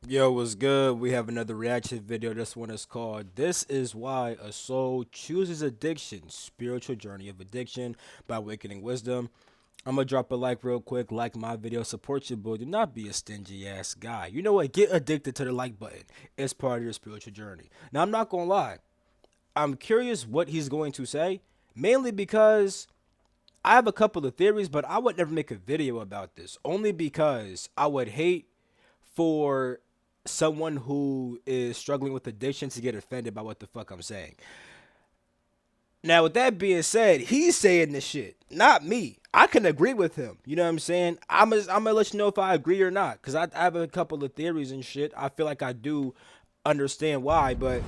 Yo, what's good? We have another reaction video. This one is called This Is Why a Soul Chooses Addiction, Spiritual Journey of Addiction by Awakening Wisdom. I'm gonna drop a like real quick, like my video, support your boy. Do not be a stingy ass guy. You know what? Get addicted to the like button. It's part of your spiritual journey. Now, I'm not gonna lie. I'm curious what he's going to say, mainly because I have a couple of theories, but I would never make a video about this, only because I would hate for someone who is struggling with addiction to get offended by what the fuck I'm saying. Now, with that being said, he's saying this shit, not me. I can agree with him. You know what I'm saying? I'm gonna let you know if I agree or not, because I have a couple of theories and shit. I feel like I do understand why, but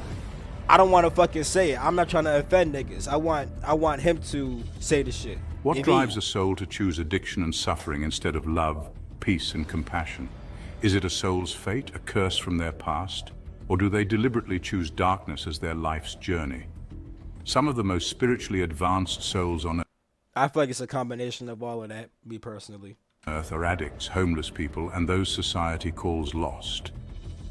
I don't want to fucking say it. I'm not trying to offend niggas. I want him to say the shit. What If he drives a soul to choose addiction and suffering instead of love, peace, and compassion? Is it a soul's fate, a curse from their past? Or do they deliberately choose darkness as their life's journey? Some of the most spiritually advanced souls on I feel like it's a combination of all of that, me personally. earth are addicts, homeless people, and those society calls lost.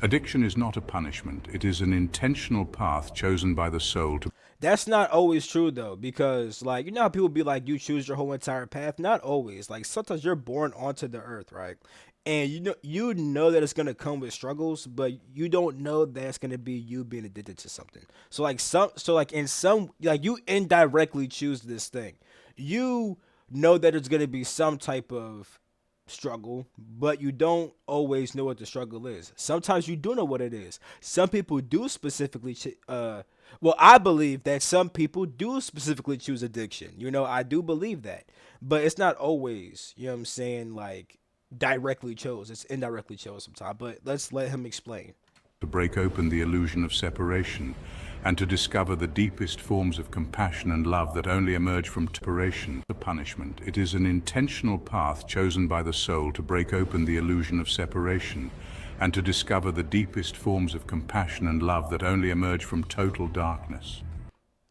Addiction is not a punishment, it is an intentional path chosen by the soul to That's not always true though, because like you know how people be like you choose your whole entire path. Not always. Like sometimes you're born onto the earth, right? And you know that it's gonna come with struggles, but you don't know that it's gonna be you being addicted to something. So like in some like you indirectly choose this thing. You know that it's gonna be some type of struggle, but you don't always know what the struggle is. Sometimes you do know what it is. Some people do specifically, well, I believe that some people do specifically choose addiction. You know, I do believe that, but it's not always. You know what I'm saying? Like directly chose. It's indirectly chose sometimes. But let's let him explain. break open the illusion of separation and to discover the deepest forms of compassion and love that only emerge from separation to punishment. It is an intentional path chosen by the soul to break open the illusion of separation and to discover the deepest forms of compassion and love that only emerge from total darkness.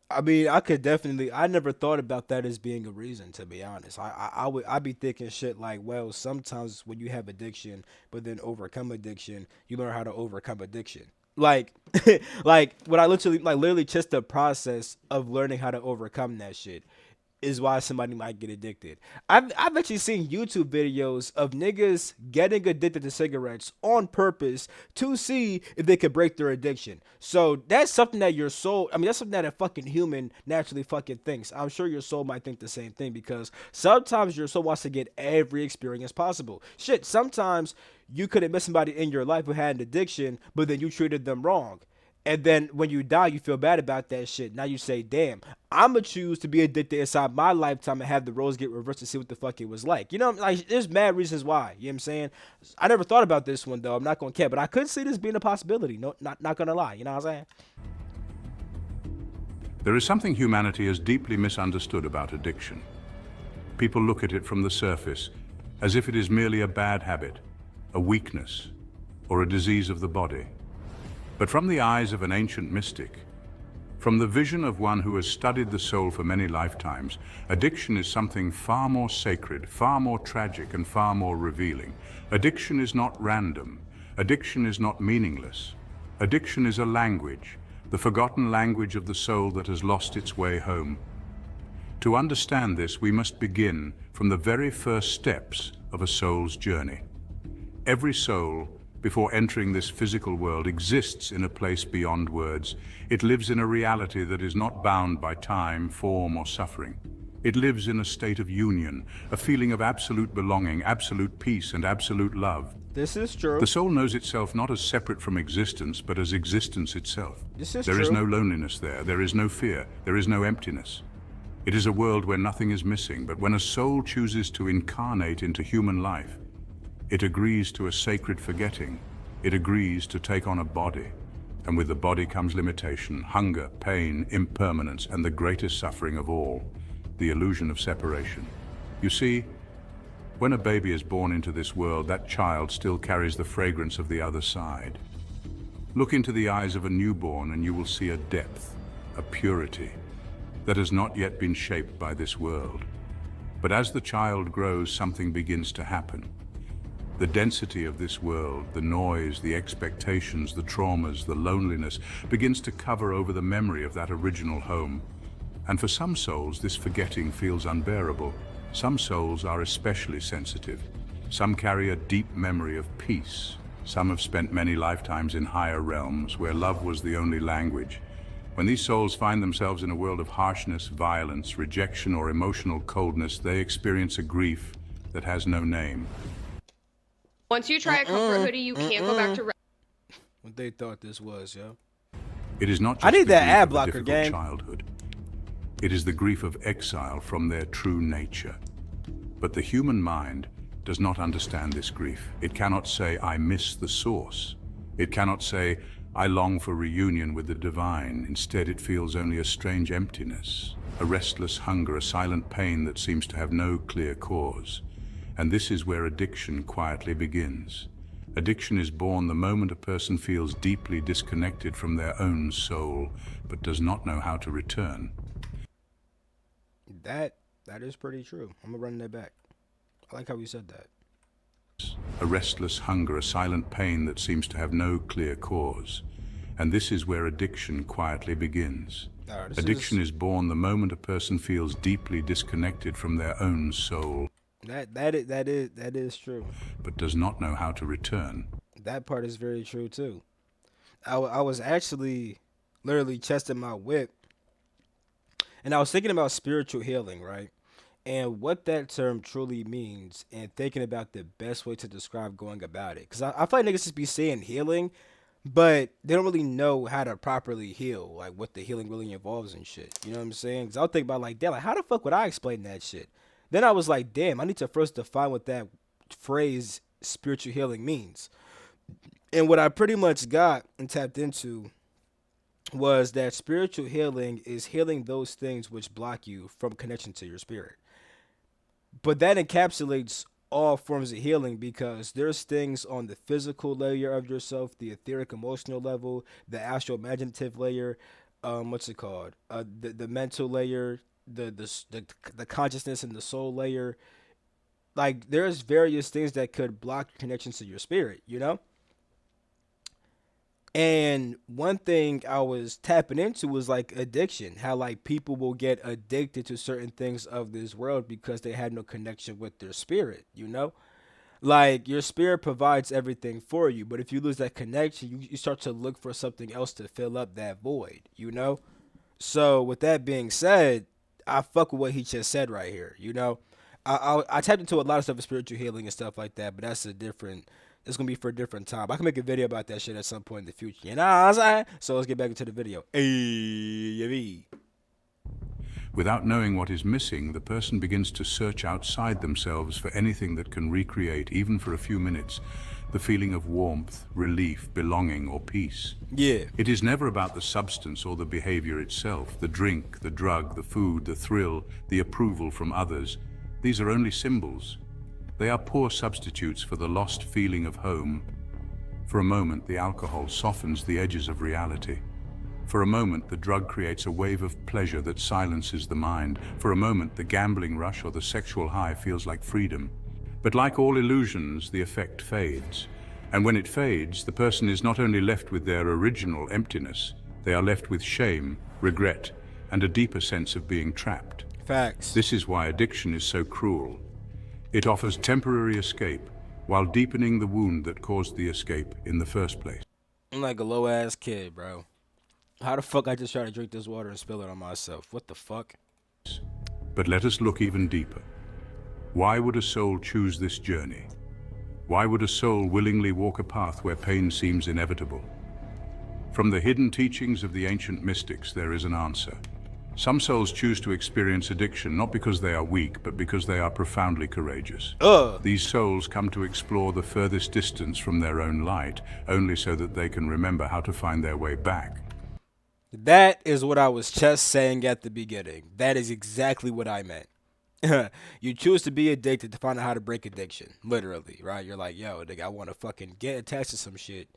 I mean, I could definitely. I never thought about that as being a reason, to be honest. I'd be thinking shit like, well, sometimes when you have addiction, but then overcome addiction, you learn how to overcome addiction. Like, like what I literally just the process of learning how to overcome that shit is why somebody might get addicted. I've actually seen YouTube videos of niggas getting addicted to cigarettes on purpose to see if they could break their addiction. So that's something that your soul, I mean, that's something that a fucking human naturally fucking thinks. I'm sure your soul might think the same thing because sometimes your soul wants to get every experience possible. Shit, sometimes you could have met somebody in your life who had an addiction, but then you treated them wrong. And then when you die, you feel bad about that shit. Now you say, damn, I'm going to choose to be addicted inside my lifetime and have the roles get reversed to see what the fuck it was like. You know, like, there's mad reasons why. You know what I'm saying? I never thought about this one, though. I'm not going to care. But I could see this being a possibility. No, not going to lie. You know what I'm saying? There is something humanity has deeply misunderstood about addiction. People look at it from the surface as if it is merely a bad habit, a weakness, or a disease of the body. But from the eyes of an ancient mystic, from the vision of one who has studied the soul for many lifetimes, addiction is something far more sacred, far more tragic, and far more revealing. Addiction is not random. Addiction is not meaningless. Addiction is a language, the forgotten language of the soul that has lost its way home. To understand this, we must begin from the very first steps of a soul's journey. Every soul, before entering this physical world, exists in a place beyond words. It lives in a reality that is not bound by time, form, or suffering. It lives in a state of union, a feeling of absolute belonging, absolute peace, and absolute love. This is true. The soul knows itself not as separate from existence, but as existence itself. This is There is true. no loneliness there, there is no fear, there is no emptiness. It is a world where nothing is missing, but when a soul chooses to incarnate into human life, it agrees to a sacred forgetting. It agrees to take on a body. And with the body comes limitation, hunger, pain, impermanence, and the greatest suffering of all, the illusion of separation. You see, when a baby is born into this world, that child still carries the fragrance of the other side. Look into the eyes of a newborn and you will see a depth, a purity, that has not yet been shaped by this world. But as the child grows, something begins to happen. The density of this world, the noise, the expectations, the traumas, the loneliness, begins to cover over the memory of that original home. And for some souls, this forgetting feels unbearable. Some souls are especially sensitive. Some carry a deep memory of peace. Some have spent many lifetimes in higher realms where love was the only language. When these souls find themselves in a world of harshness, violence, rejection, or emotional coldness, they experience a grief that has no name. Once you try a comfort hoodie, you can't go back to What they thought this was, yo. It is not just I need the that grief ad of a blocker, difficult gang. childhood. It is the grief of exile from their true nature. But the human mind does not understand this grief. It cannot say, I miss the source. It cannot say, I long for reunion with the divine. Instead, it feels only a strange emptiness, a restless hunger, a silent pain that seems to have no clear cause. And this is where addiction quietly begins. Addiction is born the moment a person feels deeply disconnected from their own soul, but does not know how to return. That is pretty true. I'm gonna run that back. I like how you said that. A restless hunger, a silent pain that seems to have no clear cause. And this is where addiction quietly begins. Addiction is born the moment a person feels deeply disconnected from their own soul. That is true. But does not know how to return. That part is very true too. I was actually literally testing my whip, and I was thinking about spiritual healing, right? And what that term truly means, and thinking about the best way to describe going about it. Because I feel like niggas just be saying healing, but they don't really know how to properly heal, like what the healing really involves and shit. You know what I'm saying? Because I'll think about like, damn, like how the fuck would I explain that shit? Then I was like, damn, I need to first define what that phrase spiritual healing means. And what I pretty much got and tapped into was that spiritual healing is healing those things which block you from connection to your spirit. But that encapsulates all forms of healing because there's things on the physical layer of yourself, the etheric emotional level, the astral imaginative layer, what's it called? The mental layer, the consciousness and the soul layer. Like there's various things that could block connections to your spirit, you know? And one thing I was tapping into was like addiction, how like people will get addicted to certain things of this world because they had no connection with their spirit, you know? Like your spirit provides everything for you, but if you lose that connection, you start to look for something else to fill up that void, you know? So with that being said, I fuck with what he just said right here, you know? I tapped into a lot of stuff with spiritual healing and stuff like that, but that's a different. It's gonna be for a different time. I can make a video about that shit at some point in the future. You know what I'm saying? So let's get back into the video. Hey, Without knowing what is missing, the person begins to search outside themselves for anything that can recreate, even for a few minutes, the feeling of warmth, relief, belonging, or peace. yeah. It is never about the substance or the behavior itself, the drink, the drug, the food, the thrill, the approval from others. These are only symbols. They are poor substitutes for the lost feeling of home. For a moment, the alcohol softens the edges of reality. For a moment, the drug creates a wave of pleasure that silences the mind. For a moment, the gambling rush or the sexual high feels like freedom. But like all illusions, the effect fades. And when it fades, the person is not only left with their original emptiness, they are left with shame, regret, and a deeper sense of being trapped. Facts. This is why addiction is so cruel. It offers temporary escape, while deepening the wound that caused the escape in the first place. I'm like a low ass kid, bro. How the fuck I just try to drink this water and spill it on myself? What the fuck? But let us look even deeper. Why would a soul choose this journey? Why would a soul willingly walk a path where pain seems inevitable? From the hidden teachings of the ancient mystics, there is an answer. Some souls choose to experience addiction not because they are weak, but because they are profoundly courageous. These souls come to explore the furthest distance from their own light, only so that they can remember how to find their way back. That is what I was just saying at the beginning. That is exactly what I meant. You choose to be addicted to find out how to break addiction. Literally, right? You're like, yo, nigga, I want to fucking get attached to some shit.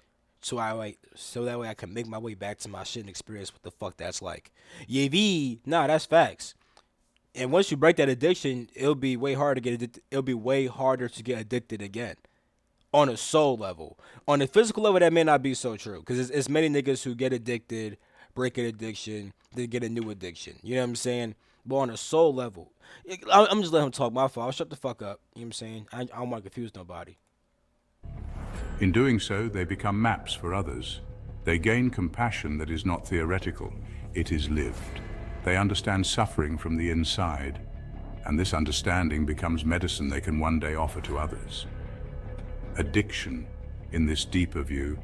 So that way I can make my way back to my shit and experience what the fuck that's like. Nah, that's facts. And once you break that addiction, it'll be way harder to get addicted again. on a soul level. On a physical level, that may not be so true because it's many niggas who get addicted, break an addiction, then get a new addiction. You know what I'm saying? But on a soul level, I'm just letting him talk. My fault. I'll shut the fuck up. You know what I'm saying? I don't want to confuse nobody. In doing so, they become maps for others. They gain compassion that is not theoretical, it is lived. They understand suffering from the inside, and this understanding becomes medicine they can one day offer to others. Addiction, in this deeper view,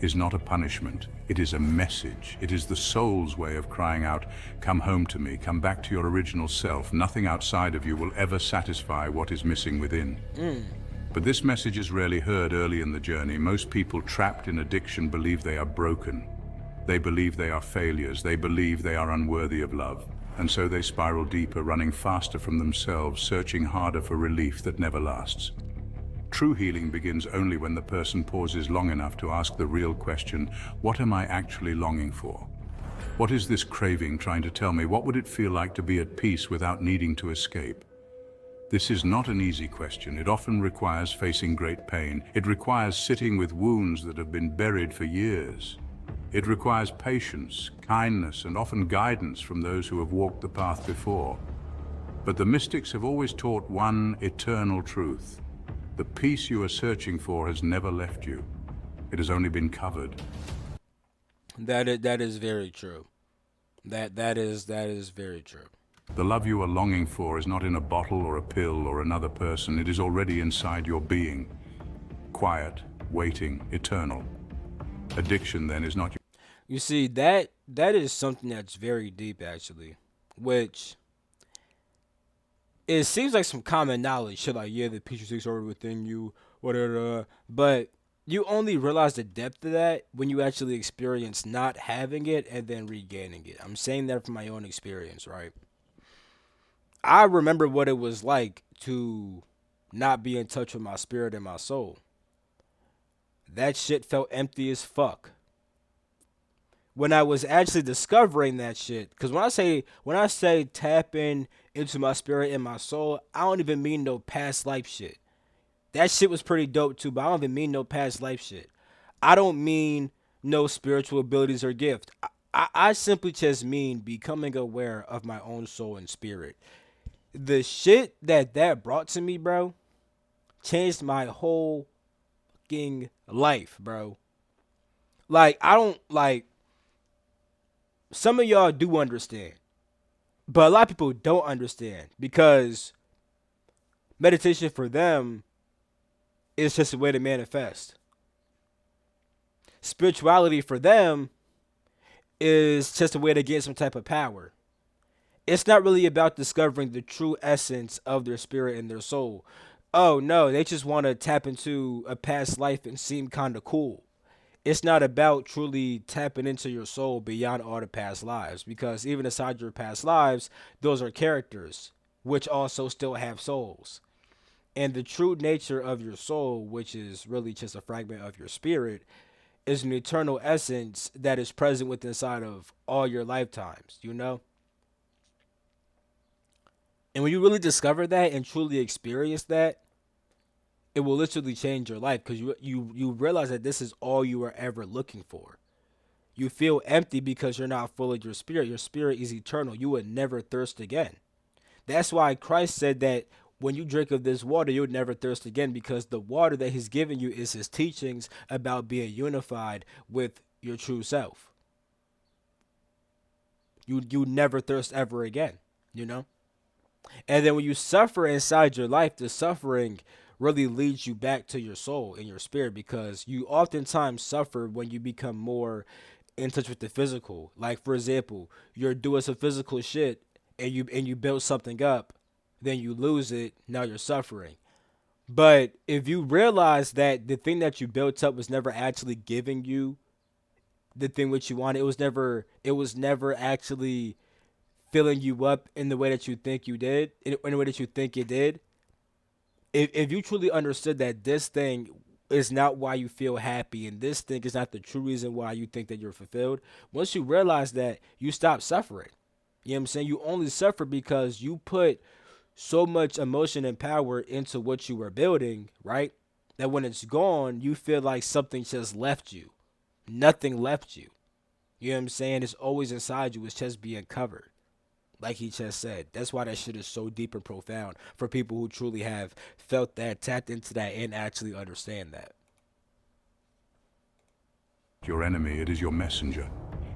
is not a punishment. It is a message. It is the soul's way of crying out, come home to me, come back to your original self. Nothing outside of you will ever satisfy what is missing within. But this message is rarely heard early in the journey. Most people trapped in addiction believe they are broken. They believe they are failures. They believe they are unworthy of love. And so they spiral deeper, running faster from themselves, searching harder for relief that never lasts. True healing begins only when the person pauses long enough to ask the real question, what am I actually longing for? What is this craving trying to tell me? What would it feel like to be at peace without needing to escape? This is not an easy question. It often requires facing great pain. It requires sitting with wounds that have been buried for years. It requires patience, kindness, and often guidance from those who have walked the path before. But the mystics have always taught one eternal truth. The peace you are searching for has never left you. It has only been covered. That is very true. That is very true. The love you are longing for is not in a bottle or a pill or another person. It is already inside your being. Quiet, waiting, eternal. Addiction, then, is not your... You see, that is something that's very deep, actually, which it seems like some common knowledge. Shit, like, yeah, the peace you seek is already within you, whatever. But you only realize the depth of that when you actually experience not having it and then regaining it. I'm saying that from my own experience, right? I remember what it was like to not be in touch with my spirit and my soul. That shit felt empty as fuck. When I was actually discovering that shit, because when I say tap into my spirit and my soul, I don't even mean no past life shit. That shit was pretty dope too, but I don't even mean no past life shit. I don't mean no spiritual abilities or gift. I simply just mean becoming aware of my own soul and spirit. The shit that brought to me, bro, changed my whole fucking life, bro. Like, I don't, like, some of y'all do understand, but a lot of people don't understand because meditation for them is just a way to manifest. Spirituality for them is just a way to get some type of power. It's not really about discovering the true essence of their spirit and their soul. Oh no, they just want to tap into a past life and seem kind of cool. It's not about truly tapping into your soul beyond all the past lives, because even aside your past lives, those are characters which also still have souls. And the true nature of your soul, which is really just a fragment of your spirit, is an eternal essence that is present within inside of all your lifetimes, you know? And when you really discover that and truly experience that, it will literally change your life because you realize that this is all you are ever looking for. You feel empty because you're not full of your spirit. Your spirit is eternal. You would never thirst again. That's why Christ said that when you drink of this water, you would never thirst again, because the water that he's given you is his teachings about being unified with your true self. You never thirst ever again, you know? And then when you suffer inside your life, the suffering really leads you back to your soul and your spirit, because you oftentimes suffer when you become more in touch with the physical. Like, for example, you're doing some physical shit and you build something up, then you lose it, now you're suffering. But if you realize that the thing that you built up was never actually giving you the thing which you wanted, it was never actually filling you up in the way that you think you did, in the way that you think it did. If you truly understood that this thing is not why you feel happy and this thing is not the true reason why you think that you're fulfilled, once you realize that, you stop suffering. You know what I'm saying? You only suffer because you put so much emotion and power into what you were building, right? that when it's gone, you feel like something just left you. Nothing left you. You know what I'm saying? It's always inside you. It's just being covered. Like he just said. That's why that shit is so deep and profound for people who truly have felt that, tapped into that, and actually understand that. Your enemy, it is your messenger.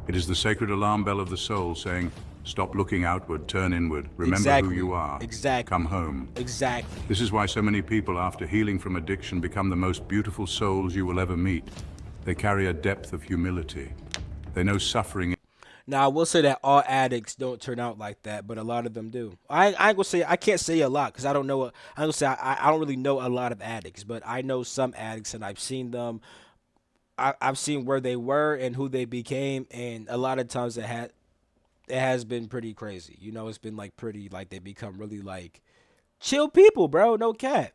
It is the sacred alarm bell of the soul saying, stop looking outward, turn inward, remember Exactly. who you are, Exactly. come home. Exactly. This is why so many people after healing from addiction become the most beautiful souls you will ever meet. They carry a depth of humility. They know suffering. Now I will say that all addicts don't turn out like that, but a lot of them do. I ain't gonna say I can't say a lot because I don't know. I'm gonna say I don't really know a lot of addicts, but I know some addicts and I've seen them. I've seen where they were and who they became, and a lot of times it has been pretty crazy. You know, it's been like pretty like they become really like chill people, bro. No cap.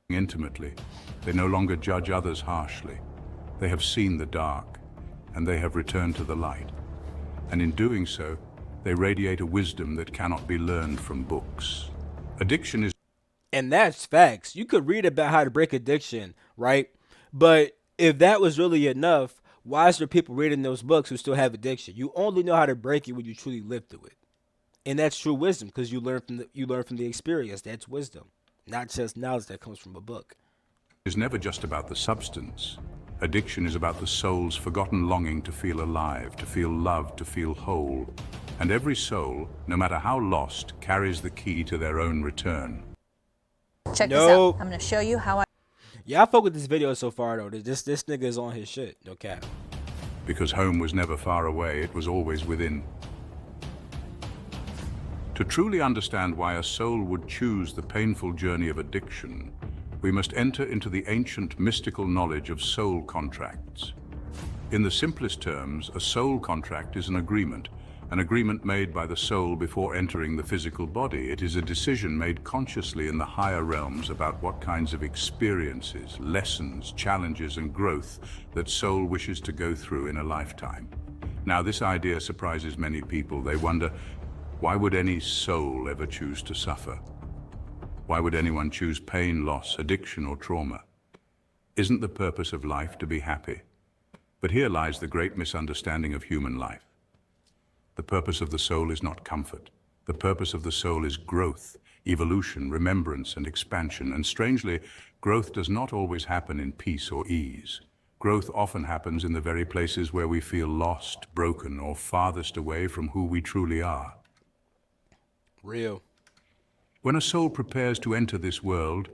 Intimately. They no longer judge others harshly. They have seen the dark, and they have returned to the light. And in doing so, they radiate a wisdom that cannot be learned from books. Addiction is And that's facts. You could read about how to break addiction, right? But if that was really enough, why is there people reading those books who still have addiction? You only know how to break it when you truly live through it. And that's true wisdom because you learn from the experience. That's wisdom, not just knowledge that comes from a book. never just about the substance. Addiction is about the soul's forgotten longing to feel alive, to feel loved, to feel whole. And every soul, no matter how lost, carries the key to their own return. Check this Nope. out. I'm going to show you how I Yeah, I fuck with this video so far though. This nigga is on his shit. No cap. Because home was never far away, it was always within. To truly understand why a soul would choose the painful journey of addiction, we must enter into the ancient mystical knowledge of soul contracts. In the simplest terms, a soul contract is an agreement made by the soul before entering the physical body. It is a decision made consciously in the higher realms about what kinds of experiences, lessons, challenges, and growth that soul wishes to go through in a lifetime. Now, this idea surprises many people. They wonder, why would any soul ever choose to suffer? Why would anyone choose pain, loss, addiction, or trauma? Isn't the purpose of life to be happy? But here lies the great misunderstanding of human life. The purpose of the soul is not comfort. The purpose of the soul is growth, evolution, remembrance, and expansion. And strangely, growth does not always happen in peace or ease. Growth often happens in the very places where we feel lost, broken, or farthest away from who we truly are. Real. When a soul prepares to enter this world,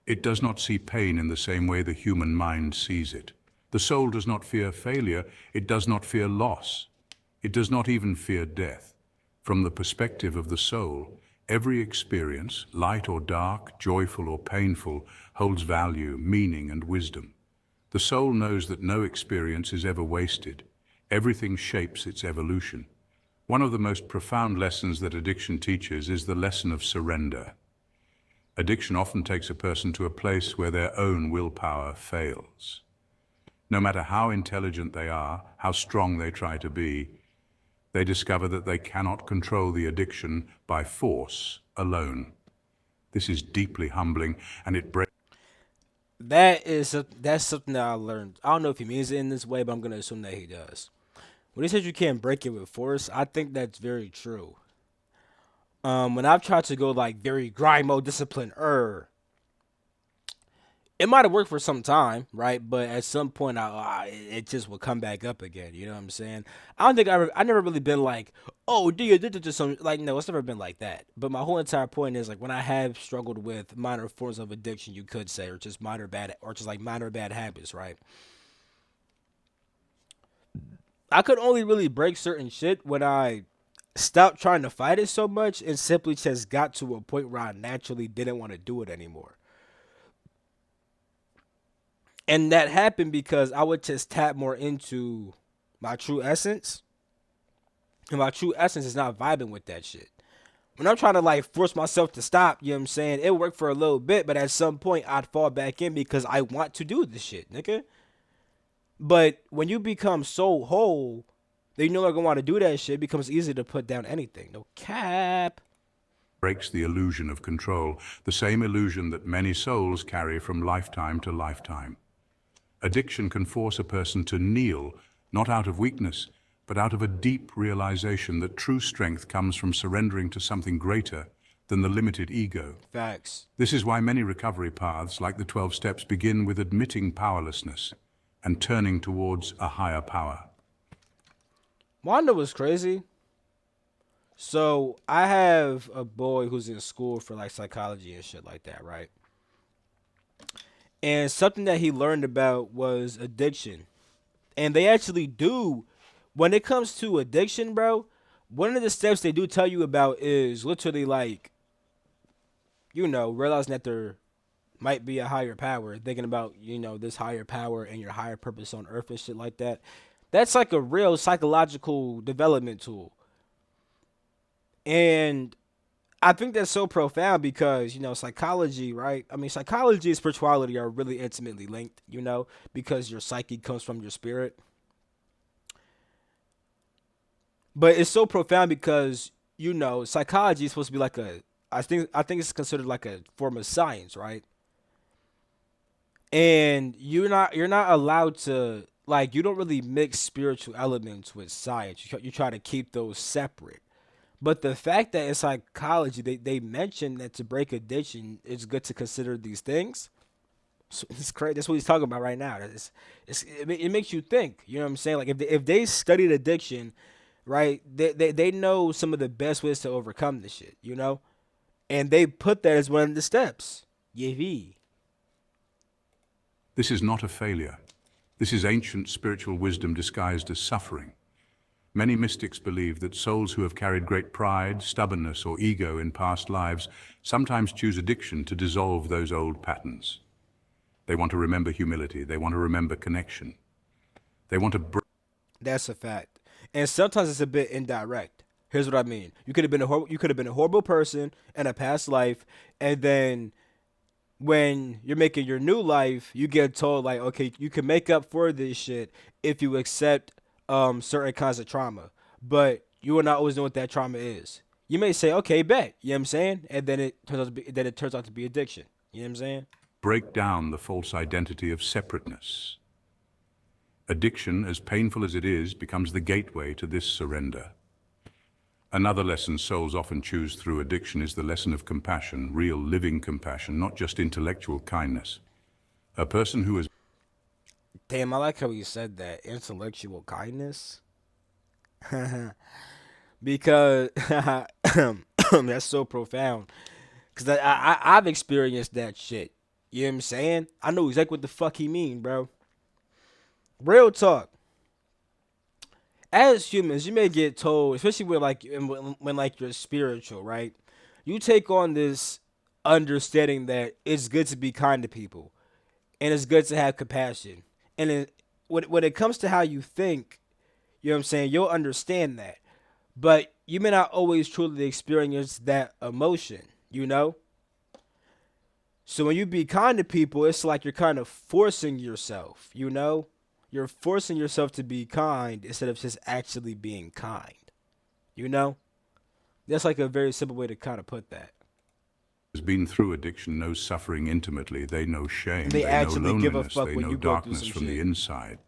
it does not see pain in the same way the human mind sees it. The soul does not fear failure. It does not fear loss. It does not even fear death. From the perspective of the soul, every experience, light or dark, joyful or painful, holds value, meaning, and wisdom. The soul knows that no experience is ever wasted. Everything shapes its evolution. One of the most profound lessons that addiction teaches is the lesson of surrender. Addiction often takes a person to a place where their own willpower fails. No matter how intelligent they are, how strong they try to be, they discover that they cannot control the addiction by force alone. This is deeply humbling, and it breaks. That's something that I learned. I don't know if he means it in this way, but I'm gonna assume that he does. When he says you can't break it with force, I think that's very true. When I've tried to go like very grind mode discipline, it might have worked for some time, right? But at some point, it just will come back up again. You know what I'm saying? I don't think I never really been like, oh, do you addicted to some like no, it's never been like that. But my whole entire point is like when I have struggled with minor forms of addiction, you could say, or just minor bad habits, right? I could only really break certain shit when I stopped trying to fight it so much and simply just got to a point where I naturally didn't want to do it anymore. And that happened because I would just tap more into my true essence. And my true essence is not vibing with that shit. When I'm trying to like force myself to stop, you know what I'm saying? It worked for a little bit, but at some point I'd fall back in because I want to do this shit, nigga. But when you become so whole, that you no longer want to do that shit, it becomes easy to put down anything. No cap. breaks the illusion of control, the same illusion that many souls carry from lifetime to lifetime. Addiction can force a person to kneel, not out of weakness, but out of a deep realization that true strength comes from surrendering to something greater than the limited ego. Facts. This is why many recovery paths, like the 12 steps, begin with admitting powerlessness and turning towards a higher power. Wanda was crazy. So I have a boy who's in school for like psychology and shit like that, right? And something that he learned about was addiction. And they actually do, when it comes to addiction, bro, one of the steps they do tell you about is literally like, you know, realizing that there might be a higher power, thinking about, you know, this higher power and your higher purpose on earth and shit like that. That's like a real psychological development tool. And I think that's so profound because, you know, psychology, right? I mean, psychology and spirituality are really intimately linked, you know, because your psyche comes from your spirit. But it's so profound because, you know, psychology is supposed to be like I think it's considered like a form of science, right? And you're not allowed to, like, you don't really mix spiritual elements with science. You try to keep those separate. But the fact that in psychology they mention that to break addiction, it's good to consider these things. So it's crazy. That's what he's talking about right now. It makes you think. You know what I'm saying? Like if they studied addiction, right? They know some of the best ways to overcome this shit. You know, and they put that as one of the steps. Yevi. This is not a failure. This is ancient spiritual wisdom disguised as suffering. Many mystics believe that souls who have carried great pride, stubbornness, or ego in past lives sometimes choose addiction to dissolve those old patterns. They want to remember humility. They want to remember connection. They want to That's a fact. And sometimes it's a bit indirect. Here's what I mean. You could have been a horrible person in a past life, and then when you're making your new life, you get told like, okay, you can make up for this shit if you accept certain kinds of trauma, but you will not always know what that trauma is. You may say, okay, bet, you know what I'm saying, and then it turns out to be addiction. You know what I'm saying? break down the false identity of separateness. Addiction, as painful as it is, becomes the gateway to this surrender. Another lesson souls often choose through addiction is the lesson of compassion, real living compassion, not just intellectual kindness. A person who has... Damn, I like how you said that. Intellectual kindness. Because that's so profound. Because I've experienced that shit. You know what I'm saying? I know exactly what the fuck he mean, bro. Real talk. As humans, you may get told, especially when like you're spiritual, right? You take on this understanding that it's good to be kind to people, and it's good to have compassion. And when it comes to how you think, you know what I'm saying, you'll understand that, but you may not always truly experience that emotion, you know. So when you be kind to people, it's like you're kind of forcing yourself, you know. You're forcing yourself to be kind instead of just actually being kind. You know? That's like a very simple way to kind of put that. has been through addiction knows suffering intimately. They know shame. They know actually give a loneliness. fuck They when know you go through darkness some from the shit. inside.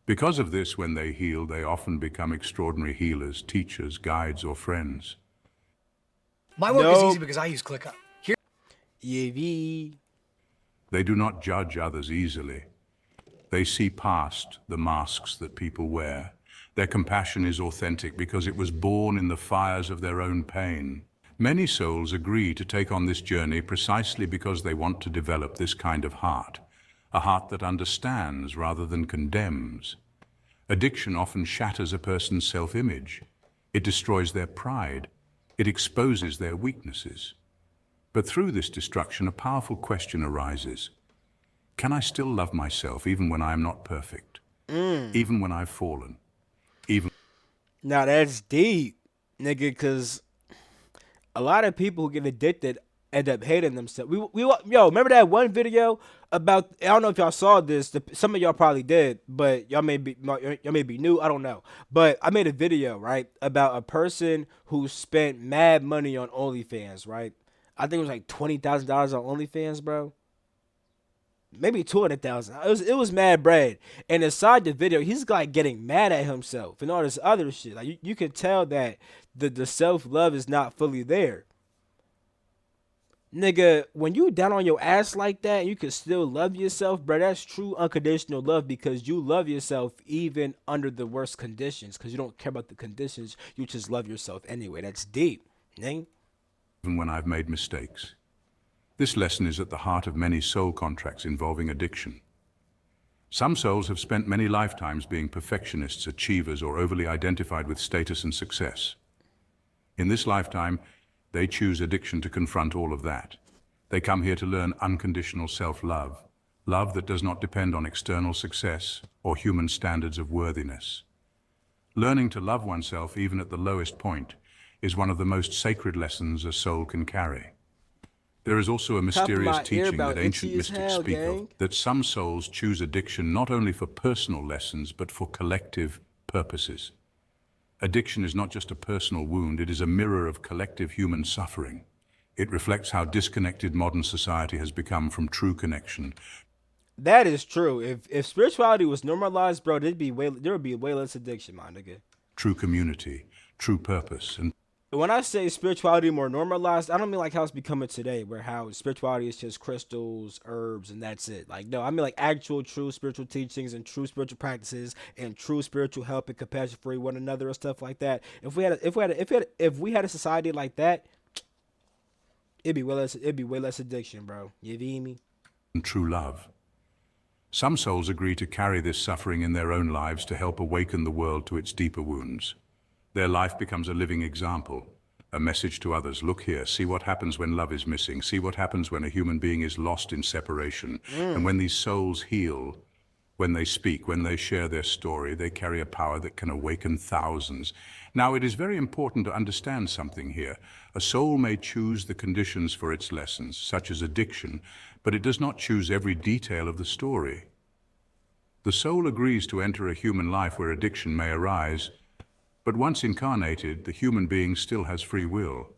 Because of this, when they heal, they often become extraordinary healers, teachers, guides, or friends. My work is Nope. easy because I use ClickUp. Here, Yeah, They do not judge others easily. They see past the masks that people wear. Their compassion is authentic because it was born in the fires of their own pain. Many souls agree to take on this journey precisely because they want to develop this kind of heart, a heart that understands rather than condemns. Addiction often shatters a person's self-image. It destroys their pride. It exposes their weaknesses. But through this destruction, a powerful question arises. Can I still love myself even when I am not perfect? Even when I've fallen? Even... now that's deep, nigga, because a lot of people who get addicted end up hating themselves. Yo, remember that one video about, I don't know if y'all saw this. Some of y'all probably did, but y'all may be new. I don't know. But I made a video, right, about a person who spent mad money on OnlyFans, right? I think it was like $20,000 on OnlyFans, bro. Maybe 200,000. It was mad bread. And inside the video, he's like getting mad at himself and all this other shit. Like you can tell that the self love is not fully there. Nigga, when you down on your ass like that, and you can still love yourself, bro. That's true unconditional love, because you love yourself even under the worst conditions, because you don't care about the conditions. You just love yourself anyway. That's deep, nigga. Even when I've made mistakes. This lesson is at the heart of many soul contracts involving addiction. Some souls have spent many lifetimes being perfectionists, achievers, or overly identified with status and success. In this lifetime, they choose addiction to confront all of that. They come here to learn unconditional self-love, love that does not depend on external success or human standards of worthiness. Learning to love oneself even at the lowest point is one of the most sacred lessons a soul can carry. There is also a mysterious teaching that ancient mystics speak of, that some souls choose addiction not only for personal lessons, but for collective purposes. Addiction is not just a personal wound, it is a mirror of collective human suffering. It reflects how disconnected modern society has become from true connection. That is true. If spirituality was normalized, bro, there would be way less addiction, my nigga. True community, true purpose, and when I say spirituality more normalized, I don't mean like how it's becoming today, where how spirituality is just crystals, herbs, and that's it. Like, no, I mean like actual true spiritual teachings and true spiritual practices and true spiritual help and compassion for one another and stuff like that. If we had a society like that, it'd be way less addiction, bro. You feel me? and true love. Some souls agree to carry this suffering in their own lives to help awaken the world to its deeper wounds. Their life becomes a living example, a message to others. Look here, see what happens when love is missing. See what happens when a human being is lost in separation. And when these souls heal, when they speak, when they share their story, they carry a power that can awaken thousands. Now, it is very important to understand something here. A soul may choose the conditions for its lessons, such as addiction, but it does not choose every detail of the story. The soul agrees to enter a human life where addiction may arise, but once incarnated, the human being still has free will.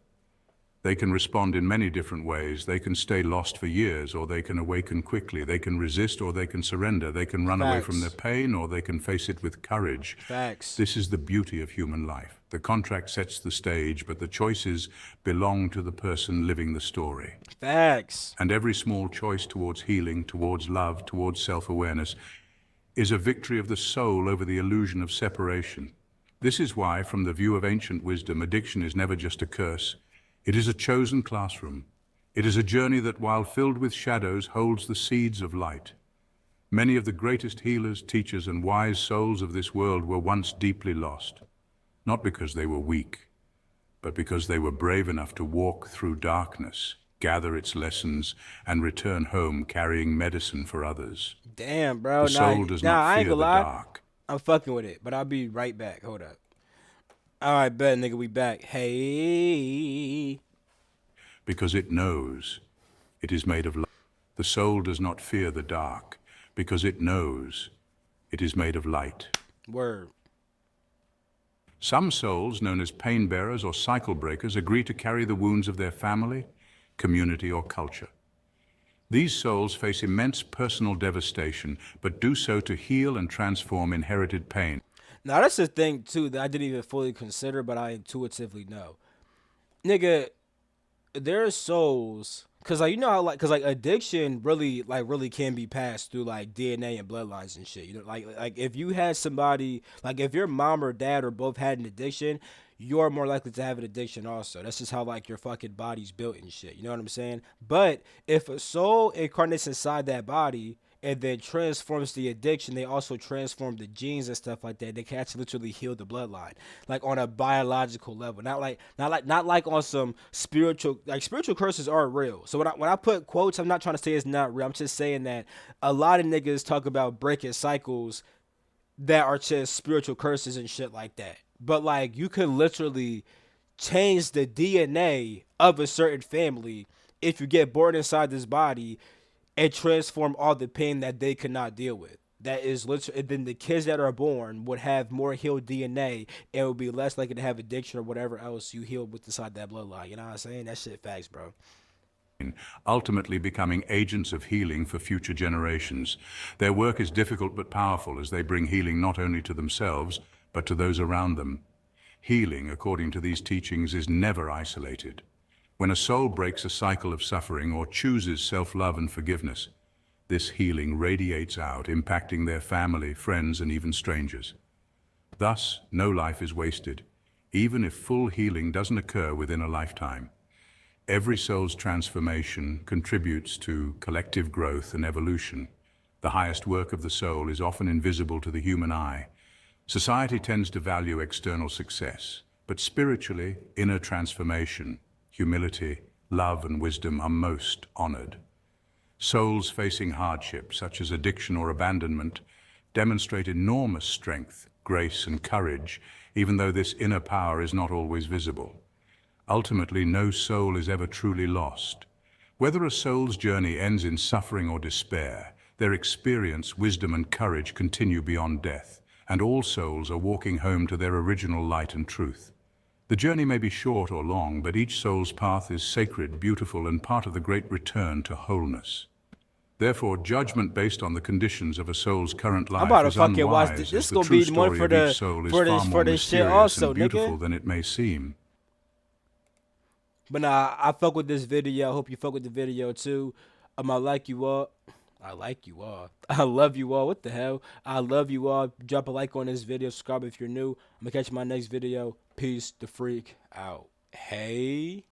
They can respond in many different ways. They can stay lost for years, or they can awaken quickly. They can resist, or they can surrender. They can run away from their pain, or they can face it with courage. Facts. This is the beauty of human life. The contract sets the stage, but the choices belong to the person living the story. Facts. And every small choice towards healing, towards love, towards self-awareness is a victory of the soul over the illusion of separation. This is why, from the view of ancient wisdom, addiction is never just a curse. It is a chosen classroom. It is a journey that, while filled with shadows, holds the seeds of light. Many of the greatest healers, teachers, and wise souls of this world were once deeply lost, not because they were weak, but because they were brave enough to walk through darkness, gather its lessons, and return home carrying medicine for others. Damn, bro. The soul does not I ain't fear gonna the lie. dark. I'm fucking with it, but I'll be right back. Hold up. All right, bet, nigga, we back. Hey. Because it knows it is made of light. The soul does not fear the dark, because it knows it is made of light. Word. Some souls, known as pain bearers or cycle breakers, agree to carry the wounds of their family, community, or culture. These souls face immense personal devastation, but do so to heal and transform inherited pain. Now, that's the thing, too, that I didn't even fully consider, but I intuitively know. Nigga, there are souls, because, like, you know how, like, because, like, addiction really can be passed through, like, DNA and bloodlines and shit. You know, like if you had somebody, like, if your mom or dad or both had an addiction, you're more likely to have an addiction also. That's just how, like, your fucking body's built and shit. You know what I'm saying? But if a soul incarnates inside that body and then transforms the addiction, they also transform the genes and stuff like that. They can actually literally heal the bloodline, like on a biological level, not like on some spiritual. Like, spiritual curses are real. So when I put quotes, I'm not trying to say it's not real. I'm just saying that a lot of niggas talk about breaking cycles that are just spiritual curses and shit like that. But, like, you could literally change the DNA of a certain family if you get bored inside this body, it transforms all the pain that they could not deal with. That is literally, then the kids that are born would have more healed DNA and it would be less likely to have addiction or whatever else you healed with inside that bloodline. You know what I'm saying? That shit facts, bro. Ultimately becoming agents of healing for future generations. Their work is difficult but powerful as they bring healing not only to themselves, but to those around them. Healing, according to these teachings, is never isolated. When a soul breaks a cycle of suffering or chooses self-love and forgiveness, this healing radiates out, impacting their family, friends, and even strangers. Thus, no life is wasted, even if full healing doesn't occur within a lifetime. Every soul's transformation contributes to collective growth and evolution. The highest work of the soul is often invisible to the human eye. Society tends to value external success, but spiritually, inner transformation, humility, love, and wisdom are most honored. Souls facing hardship, such as addiction or abandonment, demonstrate enormous strength, grace, and courage, even though this inner power is not always visible. Ultimately, no soul is ever truly lost. Whether a soul's journey ends in suffering or despair, their experience, wisdom, and courage continue beyond death, and all souls are walking home to their original light and truth. The journey may be short or long, but each soul's path is sacred, beautiful, and part of the great return to wholeness. Therefore, judgment based on the conditions of a soul's current life I'm about to is fucking watch unwise, this. as This the gonna true be one story for of the each soul is for far this more for this shit mysterious also, and beautiful nigga. than it may seem. But nah, I fuck with this video. I hope you fuck with the video too. I like you all. I like you all. I love you all. What the hell? I love you all. Drop a like on this video. Subscribe if you're new. I'm gonna catch you in my next video. Peace the freak out. Hey.